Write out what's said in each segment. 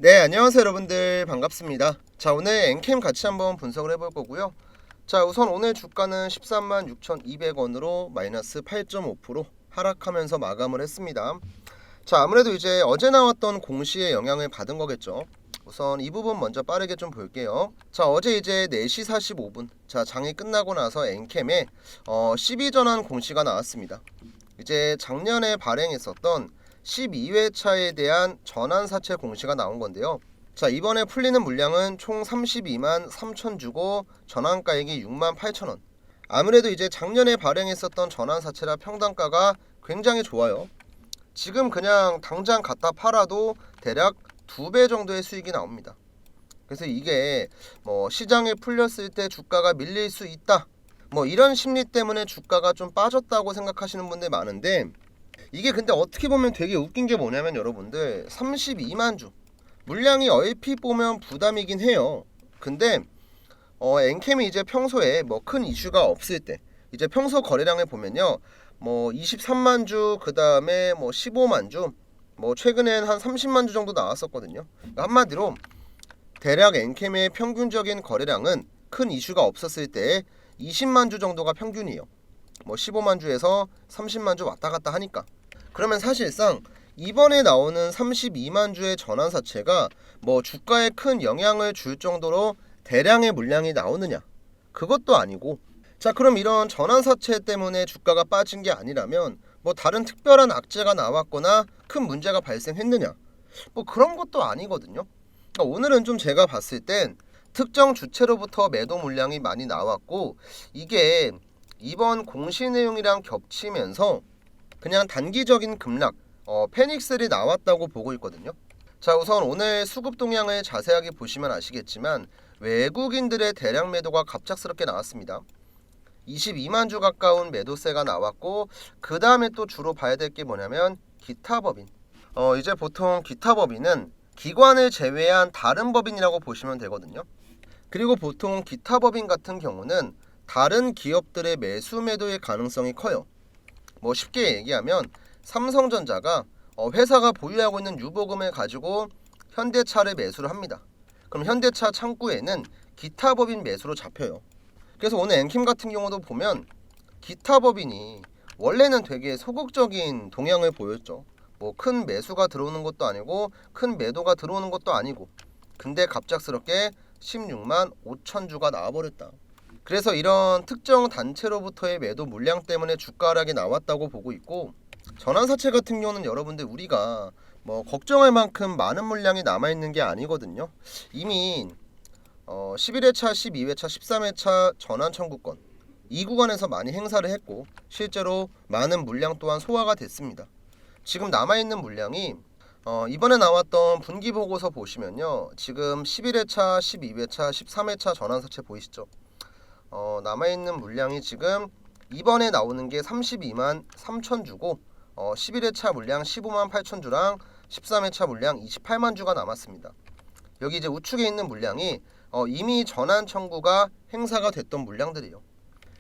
네, 안녕하세요 여러분들, 반갑습니다. 자, 오늘 엔캠 같이 한번 분석을 해볼 거고요. 자, 우선 오늘 주가는 13만 6,200원으로 마이너스 8.5% 하락하면서 마감을 했습니다. 자, 아무래도 이제 어제 나왔던 공시의 영향을 받은 거겠죠. 우선 이 부분 먼저 빠르게 좀 볼게요. 자, 어제 이제 4시 45분, 자, 장이 끝나고 나서 엔캠에 12전환 공시가 나왔습니다. 이제 작년에 발행했었던 12회차에 대한 전환사채 공시가 나온 건데요. 자, 이번에 풀리는 물량은 총 32만 3천 주고 전환가액이 6만 8천 원. 아무래도 이제 작년에 발행했었던 전환사채라 평단가가 굉장히 좋아요. 지금 그냥 당장 갖다 팔아도 대략 2배 정도의 수익이 나옵니다. 그래서 이게 뭐 시장에 풀렸을 때 주가가 밀릴 수 있다, 뭐 이런 심리 때문에 주가가 좀 빠졌다고 생각하시는 분들 많은데, 이게 근데 어떻게 보면 되게 웃긴 게 뭐냐면 여러분들, 32만 주 물량이 얼핏 보면 부담이긴 해요. 근데 엔캠이 이제 평소에 뭐 큰 이슈가 없을 때 이제 평소 거래량을 보면요, 뭐 23만 주, 그 다음에 뭐 15만 주, 뭐 최근엔 한 30만 주 정도 나왔었거든요. 그러니까 한마디로 대략 엔캠의 평균적인 거래량은 큰 이슈가 없었을 때 20만 주 정도가 평균이에요. 뭐 15만 주에서 30만 주 왔다 갔다 하니까. 그러면 사실상 이번에 나오는 32만 주의 전환사채가 뭐 주가에 큰 영향을 줄 정도로 대량의 물량이 나오느냐? 그것도 아니고. 자, 그럼 이런 전환사채 때문에 주가가 빠진 게 아니라면 뭐 다른 특별한 악재가 나왔거나 큰 문제가 발생했느냐? 뭐 그런 것도 아니거든요. 그러니까 오늘은 좀 제가 봤을 땐 특정 주체로부터 매도 물량이 많이 나왔고, 이게 이번 공시 내용이랑 겹치면서 그냥 단기적인 급락, 패닉셀이 나왔다고 보고 있거든요. 자, 우선 오늘 수급 동향을 자세하게 보시면 아시겠지만 외국인들의 대량 매도가 갑작스럽게 나왔습니다. 22만 주 가까운 매도세가 나왔고, 그 다음에 또 주로 봐야 될 게 뭐냐면 기타 법인. 이제 보통 기타 법인은 기관을 제외한 다른 법인이라고 보시면 되거든요. 그리고 보통 기타 법인 같은 경우는 다른 기업들의 매수 매도의 가능성이 커요. 뭐 쉽게 얘기하면 삼성전자가 회사가 보유하고 있는 유보금을 가지고 현대차를 매수를 합니다. 그럼 현대차 창구에는 기타 법인 매수로 잡혀요. 그래서 오늘 엔킴 같은 경우도 보면 기타 법인이 원래는 되게 소극적인 동향을 보였죠. 뭐 큰 매수가 들어오는 것도 아니고 큰 매도가 들어오는 것도 아니고, 근데 갑작스럽게 16만 5천 주가 나와버렸다. 그래서 이런 특정 단체로부터의 매도 물량 때문에 주가 하락이 나왔다고 보고 있고, 전환사채 같은 경우는 여러분들 우리가 뭐 걱정할 만큼 많은 물량이 남아있는 게 아니거든요. 이미 11회차, 12회차, 13회차 전환 청구권 이 구간에서 많이 행사를 했고, 실제로 많은 물량 또한 소화가 됐습니다. 지금 남아있는 물량이 이번에 나왔던 분기보고서 보시면요, 지금 11회차, 12회차, 13회차 전환사채 보이시죠? 남아있는 물량이 지금 이번에 나오는 게 32만 3천 주고 11회차 물량 15만 8천 주랑 13회차 물량 28만 주가 남았습니다. 여기 이제 우측에 있는 물량이 이미 전환 청구가 행사가 됐던 물량들이에요.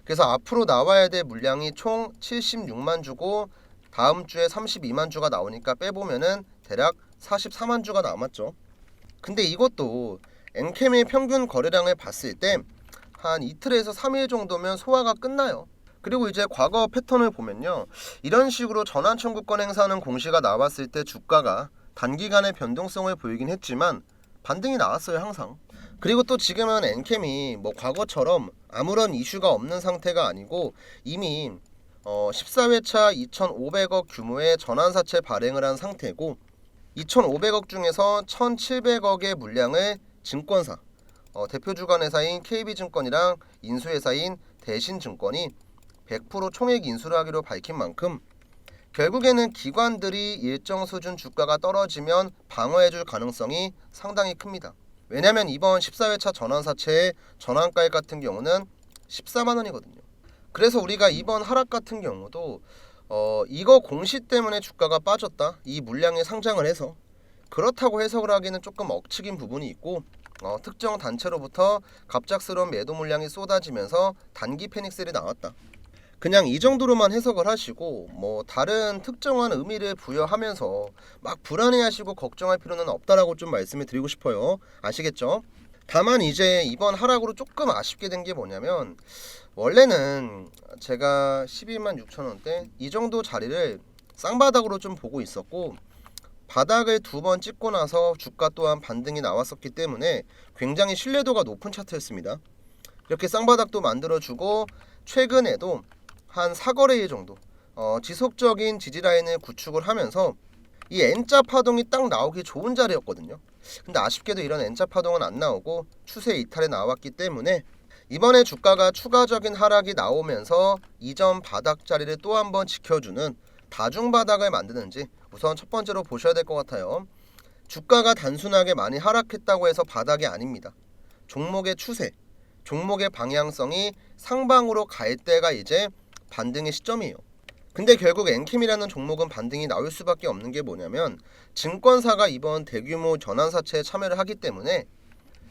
그래서 앞으로 나와야 될 물량이 총 76만 주고 다음 주에 32만 주가 나오니까 빼보면은 대략 44만 주가 남았죠. 근데 이것도 엔캠의 평균 거래량을 봤을 때 한 이틀에서 3일 정도면 소화가 끝나요. 그리고 이제 과거 패턴을 보면요, 이런 식으로 전환 청구권 행사하는 공시가 나왔을 때 주가가 단기간의 변동성을 보이긴 했지만 반등이 나왔어요, 항상. 그리고 또 지금은 엔캠이 뭐 과거처럼 아무런 이슈가 없는 상태가 아니고 이미 14회차 2,500억 규모의 전환사채 발행을 한 상태고, 2,500억 중에서 1,700억의 물량을 증권사, 대표주관회사인 KB증권이랑 인수회사인 대신증권이 100% 총액 인수를 하기로 밝힌 만큼 결국에는 기관들이 일정 수준 주가가 떨어지면 방어해줄 가능성이 상당히 큽니다. 왜냐하면 이번 14회차 전환사채의 전환가액 같은 경우는 14만 원이거든요. 그래서 우리가 이번 하락 같은 경우도 이거 공시 때문에 주가가 빠졌다, 이 물량이 상장을 해서 그렇다고 해석을 하기는 조금 억측인 부분이 있고, 특정 단체로부터 갑작스러운 매도 물량이 쏟아지면서 단기 패닉셀이 나왔다. 그냥 이 정도로만 해석을 하시고 뭐 다른 특정한 의미를 부여하면서 막 불안해하시고 걱정할 필요는 없다라고 좀 말씀을 드리고 싶어요. 아시겠죠? 다만 이제 이번 하락으로 조금 아쉽게 된 게 뭐냐면 원래는 제가 12만 6천 원대 이 정도 자리를 쌍바닥으로 좀 보고 있었고 바닥을 두 번 찍고 나서 주가 또한 반등이 나왔었기 때문에 굉장히 신뢰도가 높은 차트였습니다. 이렇게 쌍바닥도 만들어주고 최근에도 한 4거래일 정도 지속적인 지지라인을 구축을 하면서 이 N자 파동이 딱 나오기 좋은 자리였거든요. 근데 아쉽게도 이런 N자 파동은 안 나오고 추세 이탈에 나왔기 때문에 이번에 주가가 추가적인 하락이 나오면서 이전 바닥 자리를 또 한번 지켜주는 다중 바닥을 만드는지 우선 첫 번째로 보셔야 될 것 같아요. 주가가 단순하게 많이 하락했다고 해서 바닥이 아닙니다. 종목의 추세, 종목의 방향성이 상방으로 갈 때가 이제 반등의 시점이에요. 근데 결국 엔캠이라는 종목은 반등이 나올 수밖에 없는 게 뭐냐면 증권사가 이번 대규모 전환사채에 참여를 하기 때문에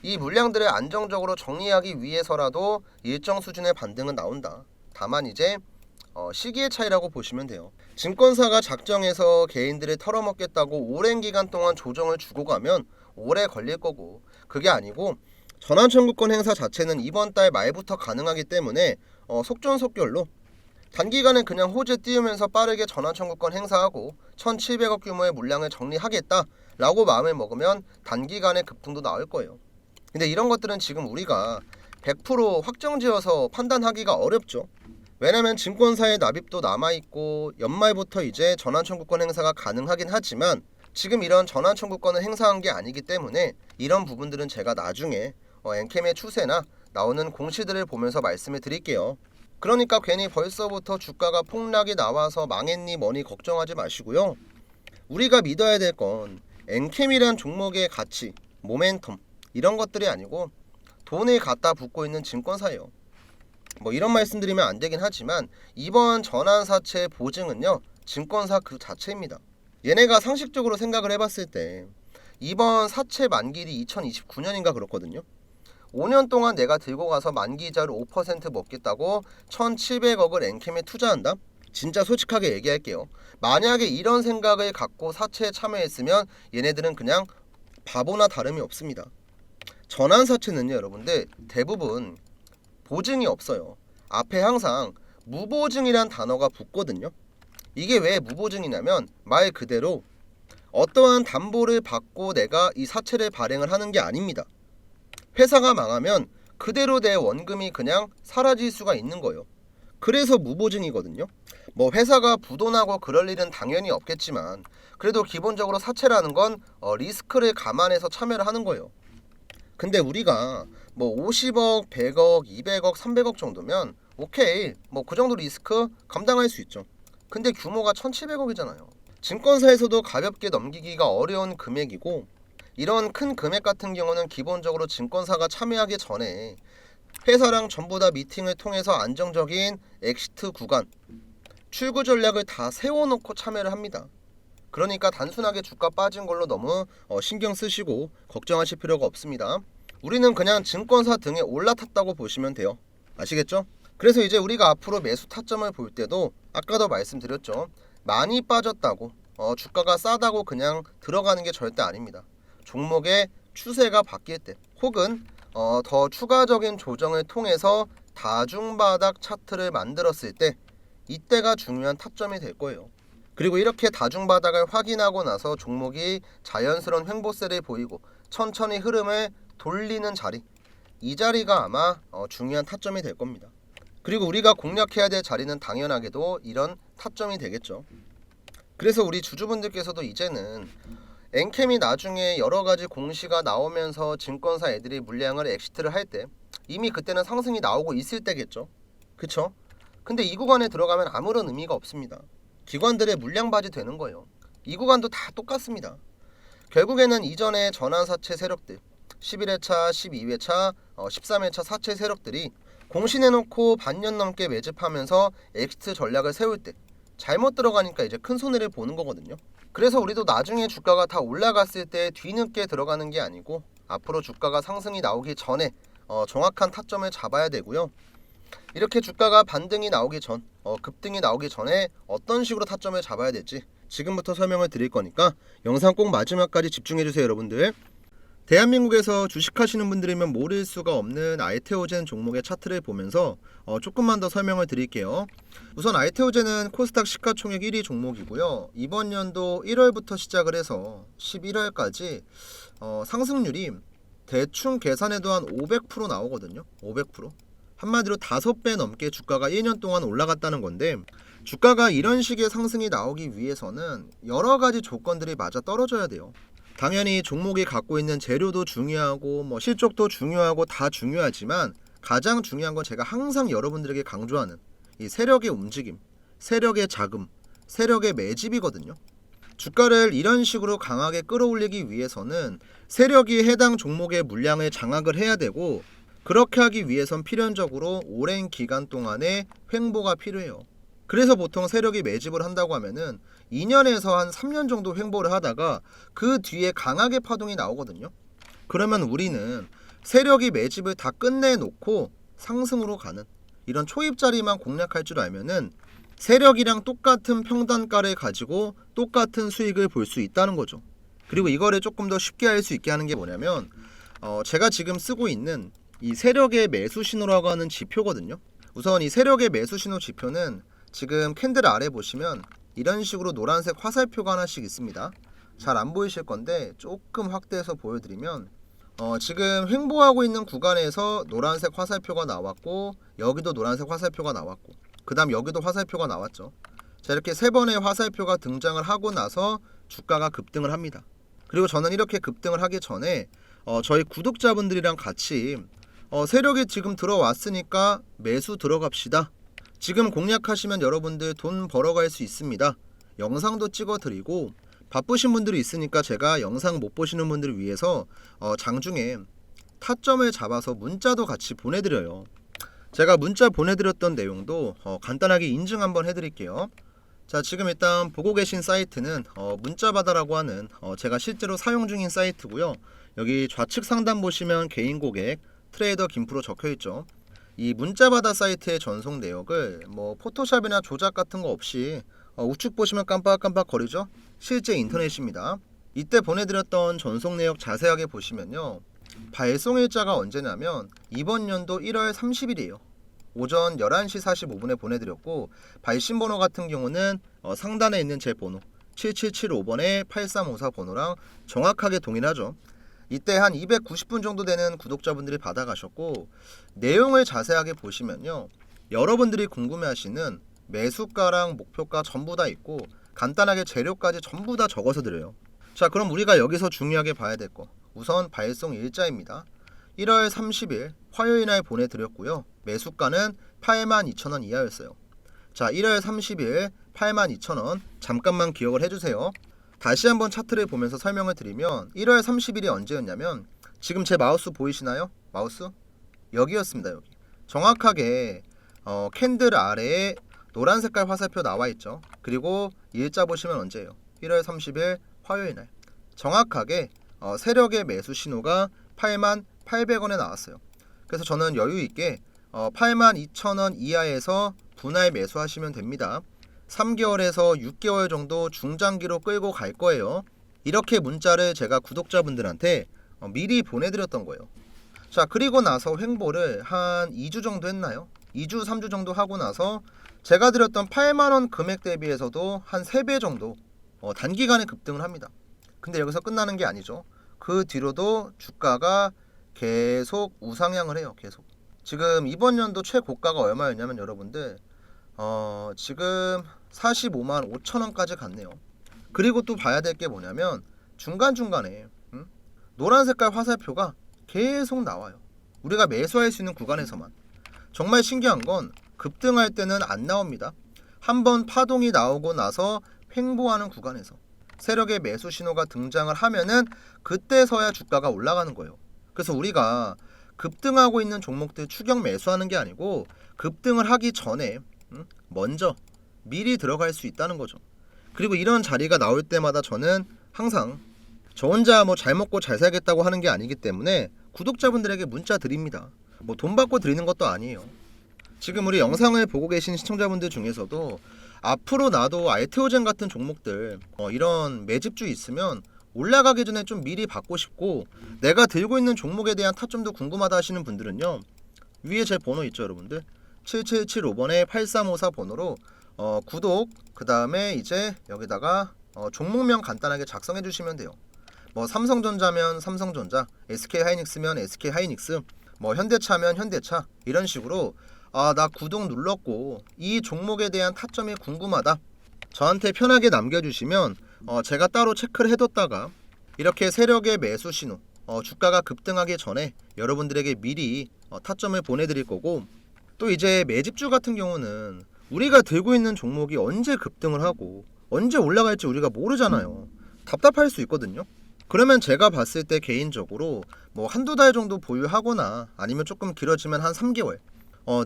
이 물량들을 안정적으로 정리하기 위해서라도 일정 수준의 반등은 나온다. 다만 이제 시기의 차이라고 보시면 돼요. 증권사가 작정해서 개인들을 털어먹겠다고 오랜 기간 동안 조정을 주고 가면 오래 걸릴 거고, 그게 아니고 전환청구권 행사 자체는 이번 달 말부터 가능하기 때문에 속전속결로 단기간에 그냥 호재 띄우면서 빠르게 전환청구권 행사하고 1,700억 규모의 물량을 정리하겠다라고 마음을 먹으면 단기간에 급등도 나올 거예요. 근데 이런 것들은 지금 우리가 100% 확정지어서 판단하기가 어렵죠. 왜냐면 증권사의 납입도 남아있고 연말부터 이제 전환청구권 행사가 가능하긴 하지만 지금 이런 전환청구권을 행사한 게 아니기 때문에 이런 부분들은 제가 나중에 엔캠의 추세나 나오는 공시들을 보면서 말씀을 드릴게요. 그러니까 괜히 벌써부터 주가가 폭락이 나와서 망했니 뭐니 걱정하지 마시고요. 우리가 믿어야 될 건 엔캠이란 종목의 가치, 모멘텀 이런 것들이 아니고 돈을 갖다 붓고 있는 증권사예요. 뭐 이런 말씀드리면 안 되긴 하지만 이번 전환사채 보증은요 증권사 그 자체입니다. 얘네가 상식적으로 생각을 해봤을 때 이번 사채 만기일이 2029년인가 그렇거든요. 5년 동안 내가 들고 가서 만기이자를 5% 먹겠다고 1,700억을 엔캠에 투자한다? 진짜 솔직하게 얘기할게요. 만약에 이런 생각을 갖고 사채에 참여했으면 얘네들은 그냥 바보나 다름이 없습니다. 전환사채는요 여러분들 대부분 보증이 없어요. 앞에 항상 무보증이란 단어가 붙거든요. 이게 왜 무보증이냐면 말 그대로 어떠한 담보를 받고 내가 이 사채를 발행을 하는 게 아닙니다. 회사가 망하면 그대로 내 원금이 그냥 사라질 수가 있는 거예요. 그래서 무보증이거든요. 뭐 회사가 부도나고 그럴 일은 당연히 없겠지만 그래도 기본적으로 사채라는 건 리스크를 감안해서 참여를 하는 거예요. 근데 우리가 뭐 50억, 100억, 200억, 300억 정도면 오케이 뭐 그 정도 리스크 감당할 수 있죠. 근데 규모가 1,700억이잖아요. 증권사에서도 가볍게 넘기기가 어려운 금액이고 이런 큰 금액 같은 경우는 기본적으로 증권사가 참여하기 전에 회사랑 전부 다 미팅을 통해서 안정적인 엑시트 구간, 출구 전략을 다 세워놓고 참여를 합니다. 그러니까 단순하게 주가 빠진 걸로 너무 신경 쓰시고 걱정하실 필요가 없습니다. 우리는 그냥 증권사 등에 올라탔다고 보시면 돼요. 아시겠죠? 그래서 이제 우리가 앞으로 매수 타점을 볼 때도 아까도 말씀드렸죠. 많이 빠졌다고 주가가 싸다고 그냥 들어가는 게 절대 아닙니다. 종목의 추세가 바뀔 때 혹은 더 추가적인 조정을 통해서 다중바닥 차트를 만들었을 때 이때가 중요한 타점이 될 거예요. 그리고 이렇게 다중바닥을 확인하고 나서 종목이 자연스러운 횡보세를 보이고 천천히 흐름을 돌리는 자리, 이 자리가 아마 중요한 타점이 될 겁니다. 그리고 우리가 공략해야 될 자리는 당연하게도 이런 타점이 되겠죠. 그래서 우리 주주분들께서도 이제는 엔캠이 나중에 여러가지 공시가 나오면서 증권사 애들이 물량을 엑시트를 할 때 이미 그때는 상승이 나오고 있을 때겠죠. 그쵸? 근데 이 구간에 들어가면 아무런 의미가 없습니다. 기관들의 물량바지 되는 거예요. 이 구간도 다 똑같습니다. 결국에는 이전에 전환사채 세력들 11회차, 12회차, 13회차 사채 세력들이 공시내놓고 반년 넘게 매집하면서 엑시트 전략을 세울 때 잘못 들어가니까 이제 큰 손해를 보는 거거든요. 그래서 우리도 나중에 주가가 다 올라갔을 때 뒤늦게 들어가는 게 아니고 앞으로 주가가 상승이 나오기 전에 정확한 타점을 잡아야 되고요. 이렇게 주가가 반등이 나오기 전, 급등이 나오기 전에 어떤 식으로 타점을 잡아야 될지 지금부터 설명을 드릴 거니까 영상 꼭 마지막까지 집중해 주세요, 여러분들. 대한민국에서 주식하시는 분들이면 모를 수가 없는 아이테오젠 종목의 차트를 보면서 조금만 더 설명을 드릴게요. 우선 아이테오젠은 코스닥 시가총액 1위 종목이고요. 이번 연도 1월부터 시작을 해서 11월까지 상승률이 대충 계산해도 한 500% 나오거든요. 500%. 한마디로 5배 넘게 주가가 1년 동안 올라갔다는 건데, 주가가 이런 식의 상승이 나오기 위해서는 여러 가지 조건들이 맞아 떨어져야 돼요. 당연히 종목이 갖고 있는 재료도 중요하고 실적도 중요하고 다 중요하지만 가장 중요한 건 제가 항상 여러분들에게 강조하는 이 세력의 움직임, 세력의 자금, 세력의 매집이거든요. 주가를 이런 식으로 강하게 끌어올리기 위해서는 세력이 해당 종목의 물량을 장악을 해야 되고, 그렇게 하기 위해선 필연적으로 오랜 기간 동안의 횡보가 필요해요. 그래서 보통 세력이 매집을 한다고 하면은 2년에서 한 3년 정도 횡보를 하다가 그 뒤에 강하게 파동이 나오거든요. 그러면 우리는 세력이 매집을 다 끝내놓고 상승으로 가는 이런 초입자리만 공략할 줄 알면은 세력이랑 똑같은 평단가를 가지고 똑같은 수익을 볼 수 있다는 거죠. 그리고 이거를 조금 더 쉽게 할 수 있게 하는 게 뭐냐면 제가 지금 쓰고 있는 이 세력의 매수 신호라고 하는 지표거든요. 우선 이 세력의 매수 신호 지표는 지금 캔들 아래 보시면 이런 식으로 노란색 화살표가 하나씩 있습니다. 잘 안 보이실 건데 조금 확대해서 보여드리면 지금 횡보하고 있는 구간에서 노란색 화살표가 나왔고, 여기도 노란색 화살표가 나왔고, 그 다음 여기도 화살표가 나왔죠. 자, 이렇게 세 번의 화살표가 등장을 하고 나서 주가가 급등을 합니다. 그리고 저는 이렇게 급등을 하기 전에 저희 구독자분들이랑 같이 세력이 지금 들어왔으니까 매수 들어갑시다. 지금 공략하시면 여러분들 돈 벌어갈 수 있습니다. 영상도 찍어드리고, 바쁘신 분들이 있으니까 제가 영상 못 보시는 분들을 위해서 장중에 타점을 잡아서 문자도 같이 보내드려요. 제가 문자 보내드렸던 내용도 간단하게 인증 한번 해드릴게요. 자, 지금 일단 보고 계신 사이트는 문자바다라고 하는 제가 실제로 사용 중인 사이트고요. 여기 좌측 상단 보시면 개인 고객 트레이더 김프로 적혀있죠. 이 문자바다 사이트의 전송 내역을 포토샵이나 조작 같은 거 없이 우측 보시면 깜빡깜빡 거리죠. 실제 인터넷입니다. 이때 보내드렸던 전송 내역 자세하게 보시면요, 발송 일자가 언제냐면 이번 연도 1월 30일이에요. 오전 11시 45분에 보내드렸고, 발신 번호 같은 경우는 상단에 있는 제 번호 7775번에 8354 번호랑 정확하게 동일하죠. 이때 한 290분 정도 되는 구독자분들이 받아가셨고, 내용을 자세하게 보시면요, 여러분들이 궁금해하시는 매수가랑 목표가 전부 다 있고, 간단하게 재료까지 전부 다 적어서 드려요. 자, 그럼 우리가 여기서 중요하게 봐야 될 거, 우선 발송 일자입니다. 1월 30일 화요일날 보내드렸고요. 매수가는 82,000원 이하였어요. 자, 1월 30일 82,000원 잠깐만 기억을 해주세요. 다시 한번 차트를 보면서 설명을 드리면 1월 30일이 언제였냐면, 지금 제 마우스 보이시나요? 마우스? 여기였습니다. 여기. 정확하게 캔들 아래에 노란 색깔 화살표 나와 있죠. 그리고 일자 보시면 언제예요? 1월 30일 화요일날. 정확하게 세력의 매수 신호가 88,000원에 나왔어요. 그래서 저는 여유 있게 82,000원 이하에서 분할 매수하시면 됩니다. 3개월에서 6개월 정도 중장기로 끌고 갈 거예요. 이렇게 문자를 제가 구독자분들한테 미리 보내드렸던 거예요. 자, 그리고 나서 횡보를 한 2주 정도 했나요? 2주 3주 정도 하고 나서 제가 드렸던 8만원 금액 대비해서도 한 3배 정도 단기간에 급등을 합니다. 근데 여기서 끝나는 게 아니죠. 그 뒤로도 주가가 계속 우상향을 해요. 계속. 지금 이번 연도 최고가가 얼마였냐면 여러분들 지금 45만 5천원까지 갔네요. 그리고 또 봐야 될 게 뭐냐면 중간중간에 노란 색깔 화살표가 계속 나와요. 우리가 매수할 수 있는 구간에서만. 정말 신기한 건 급등할 때는 안 나옵니다. 한번 파동이 나오고 나서 횡보하는 구간에서 세력의 매수 신호가 등장을 하면은 그때서야 주가가 올라가는 거예요. 그래서 우리가 급등하고 있는 종목들 추격 매수하는 게 아니고 급등을 하기 전에 먼저 미리 들어갈 수 있다는 거죠. 그리고 이런 자리가 나올 때마다 저는 항상 저 혼자 잘 먹고 잘 살겠다고 하는 게 아니기 때문에 구독자분들에게 문자 드립니다. 돈 받고 드리는 것도 아니에요. 지금 우리 영상을 보고 계신 시청자분들 중에서도 앞으로 나도 알테오젠 같은 종목들 이런 매집주 있으면 올라가기 전에 좀 미리 받고 싶고 내가 들고 있는 종목에 대한 타점도 궁금하다 하시는 분들은요, 위에 제 번호 있죠 여러분들, 7775번에 8354 번호로 구독, 그 다음에 이제 여기다가 종목명 간단하게 작성해 주시면 돼요. 뭐 삼성전자면 삼성전자, SK하이닉스면 SK하이닉스, 뭐 현대차면 현대차, 이런 식으로 나 구독 눌렀고 이 종목에 대한 타점이 궁금하다, 저한테 편하게 남겨주시면 제가 따로 체크를 해뒀다가 이렇게 세력의 매수 신호, 주가가 급등하기 전에 여러분들에게 미리 타점을 보내드릴 거고, 또 이제 매집주 같은 경우는 우리가 들고 있는 종목이 언제 급등을 하고 언제 올라갈지 우리가 모르잖아요. 답답할 수 있거든요. 그러면 제가 봤을 때 개인적으로 뭐 한두 달 정도 보유하거나 아니면 조금 길어지면 한 3개월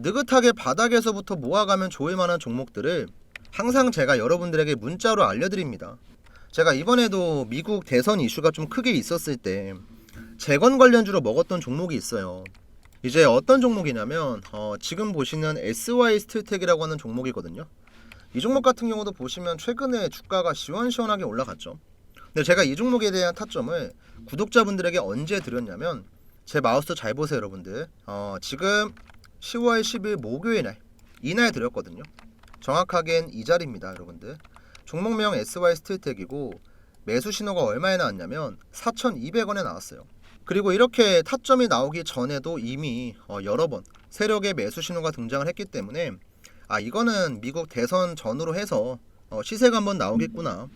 느긋하게 바닥에서부터 모아가면 좋을 만한 종목들을 항상 제가 여러분들에게 문자로 알려드립니다. 제가 이번에도 미국 대선 이슈가 좀 크게 있었을 때 재건 관련주로 먹었던 종목이 있어요. 이제 어떤 종목이냐면 지금 보시는 SY 스틸텍이라고 하는 종목이거든요. 이 종목 같은 경우도 보시면 최근에 주가가 시원시원하게 올라갔죠. 근데 제가 이 종목에 대한 타점을 구독자분들에게 언제 드렸냐면, 제 마우스 잘 보세요 여러분들, 지금 10월 10일 목요일 이날 드렸거든요. 정확하게는 이 자리입니다 여러분들. 종목명 SY 스틸텍이고 매수 신호가 얼마에 나왔냐면 4,200원에 나왔어요. 그리고 이렇게 타점이 나오기 전에도 이미 여러 번 세력의 매수 신호가 등장을 했기 때문에 이거는 미국 대선 전후로 해서 시세가 한번 나오겠구나,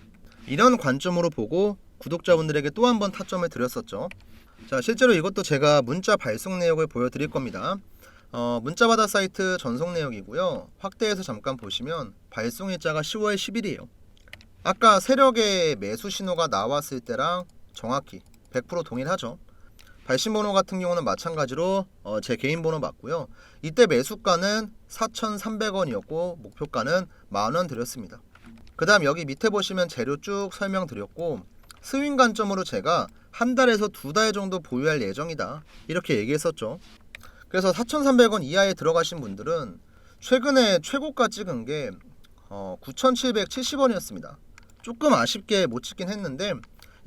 이런 관점으로 보고 구독자분들에게 또 한 번 타점을 드렸었죠. 자, 실제로 이것도 제가 문자 발송 내역을 보여드릴 겁니다. 문자바다 사이트 전송 내역이고요. 확대해서 잠깐 보시면 발송 일자가 10월 10일이에요. 아까 세력의 매수 신호가 나왔을 때랑 정확히 100% 동일하죠. 발신 번호 같은 경우는 마찬가지로 제 개인 번호 맞고요. 이때 매수가는 4,300원이었고 목표가는 만원 드렸습니다. 그 다음 여기 밑에 보시면 재료 쭉 설명드렸고, 스윙 관점으로 제가 한 달에서 두 달 정도 보유할 예정이다 이렇게 얘기했었죠. 그래서 4,300원 이하에 들어가신 분들은 최근에 최고가 찍은 게 9,770원이었습니다. 조금 아쉽게 못 찍긴 했는데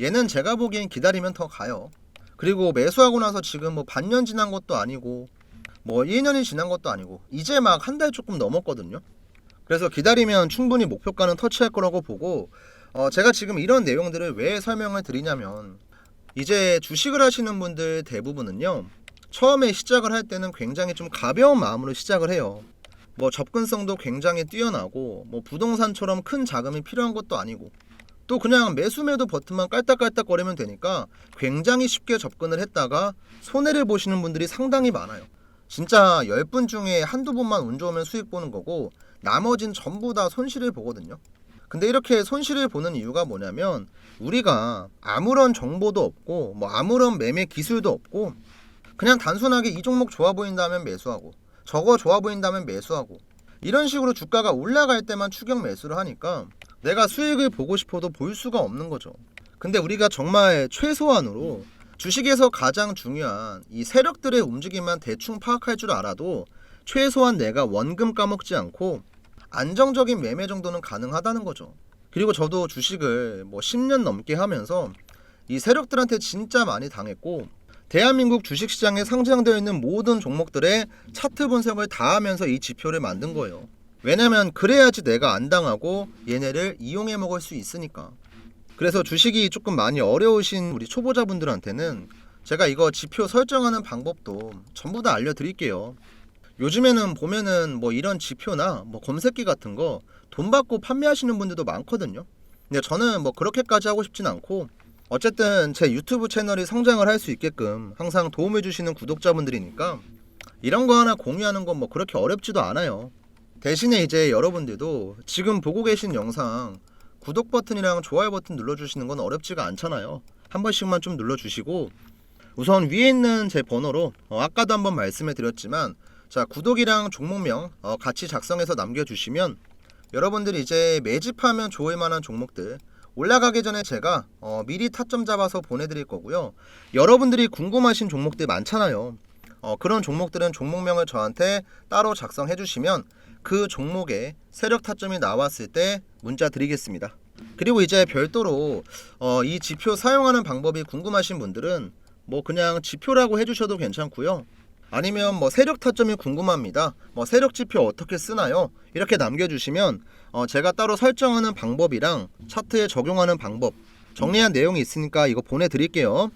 얘는 제가 보기엔 기다리면 더 가요. 그리고 매수하고 나서 지금 뭐 반년 지난 것도 아니고 뭐 1년이 지난 것도 아니고 이제 막 한 달 조금 넘었거든요. 그래서 기다리면 충분히 목표가는 터치할 거라고 보고, 제가 지금 이런 내용들을 왜 설명을 드리냐면, 이제 주식을 하시는 분들 대부분은요, 처음에 시작을 할 때는 굉장히 좀 가벼운 마음으로 시작을 해요. 뭐 접근성도 굉장히 뛰어나고 뭐 부동산처럼 큰 자금이 필요한 것도 아니고 또 그냥 매수매도 버튼만 깔딱깔딱거리면 되니까 굉장히 쉽게 접근을 했다가 손해를 보시는 분들이 상당히 많아요. 진짜 10분 중에 한두 분만 운 좋으면 수익 보는 거고 나머진 전부 다 손실을 보거든요. 근데 이렇게 손실을 보는 이유가 뭐냐면, 우리가 아무런 정보도 없고 뭐 아무런 매매 기술도 없고 그냥 단순하게 이 종목 좋아 보인다면 매수하고 저거 좋아 보인다면 매수하고 이런 식으로 주가가 올라갈 때만 추격 매수를 하니까 내가 수익을 보고 싶어도 볼 수가 없는 거죠. 근데 우리가 정말 최소한으로 주식에서 가장 중요한 이 세력들의 움직임만 대충 파악할 줄 알아도 최소한 내가 원금 까먹지 않고 안정적인 매매 정도는 가능하다는 거죠. 그리고 저도 주식을 뭐 10년 넘게 하면서 이 세력들한테 진짜 많이 당했고, 대한민국 주식시장에 상장되어 있는 모든 종목들의 차트 분석을 다 하면서 이 지표를 만든 거예요. 왜냐면 그래야지 내가 안 당하고 얘네를 이용해 먹을 수 있으니까. 그래서 주식이 조금 많이 어려우신 우리 초보자분들한테는 제가 이거 지표 설정하는 방법도 전부 다 알려드릴게요. 요즘에는 보면은 뭐 이런 지표나 뭐 검색기 같은 거 돈 받고 판매하시는 분들도 많거든요. 근데 저는 뭐 그렇게까지 하고 싶진 않고, 어쨌든 제 유튜브 채널이 성장을 할 수 있게끔 항상 도움을 주시는 구독자분들이니까 이런 거 하나 공유하는 건 뭐 그렇게 어렵지도 않아요. 대신에 이제 여러분들도 지금 보고 계신 영상 구독 버튼이랑 좋아요 버튼 눌러주시는 건 어렵지가 않잖아요. 한 번씩만 좀 눌러주시고, 우선 위에 있는 제 번호로 아까도 한번 말씀을 드렸지만, 자, 구독이랑 종목명 같이 작성해서 남겨주시면 여러분들이 이제 매집하면 좋을 만한 종목들 올라가기 전에 제가 미리 타점 잡아서 보내드릴 거고요. 여러분들이 궁금하신 종목들 많잖아요. 그런 종목들은 종목명을 저한테 따로 작성해 주시면 그 종목에 세력 타점이 나왔을 때 문자 드리겠습니다. 그리고 이제 별도로 이 지표 사용하는 방법이 궁금하신 분들은 뭐 그냥 지표라고 해주셔도 괜찮고요. 아니면 뭐 세력 타점이 궁금합니다. 뭐 세력 지표 어떻게 쓰나요? 이렇게 남겨주시면 제가 따로 설정하는 방법이랑 차트에 적용하는 방법 정리한 내용이 있으니까 이거 보내드릴게요.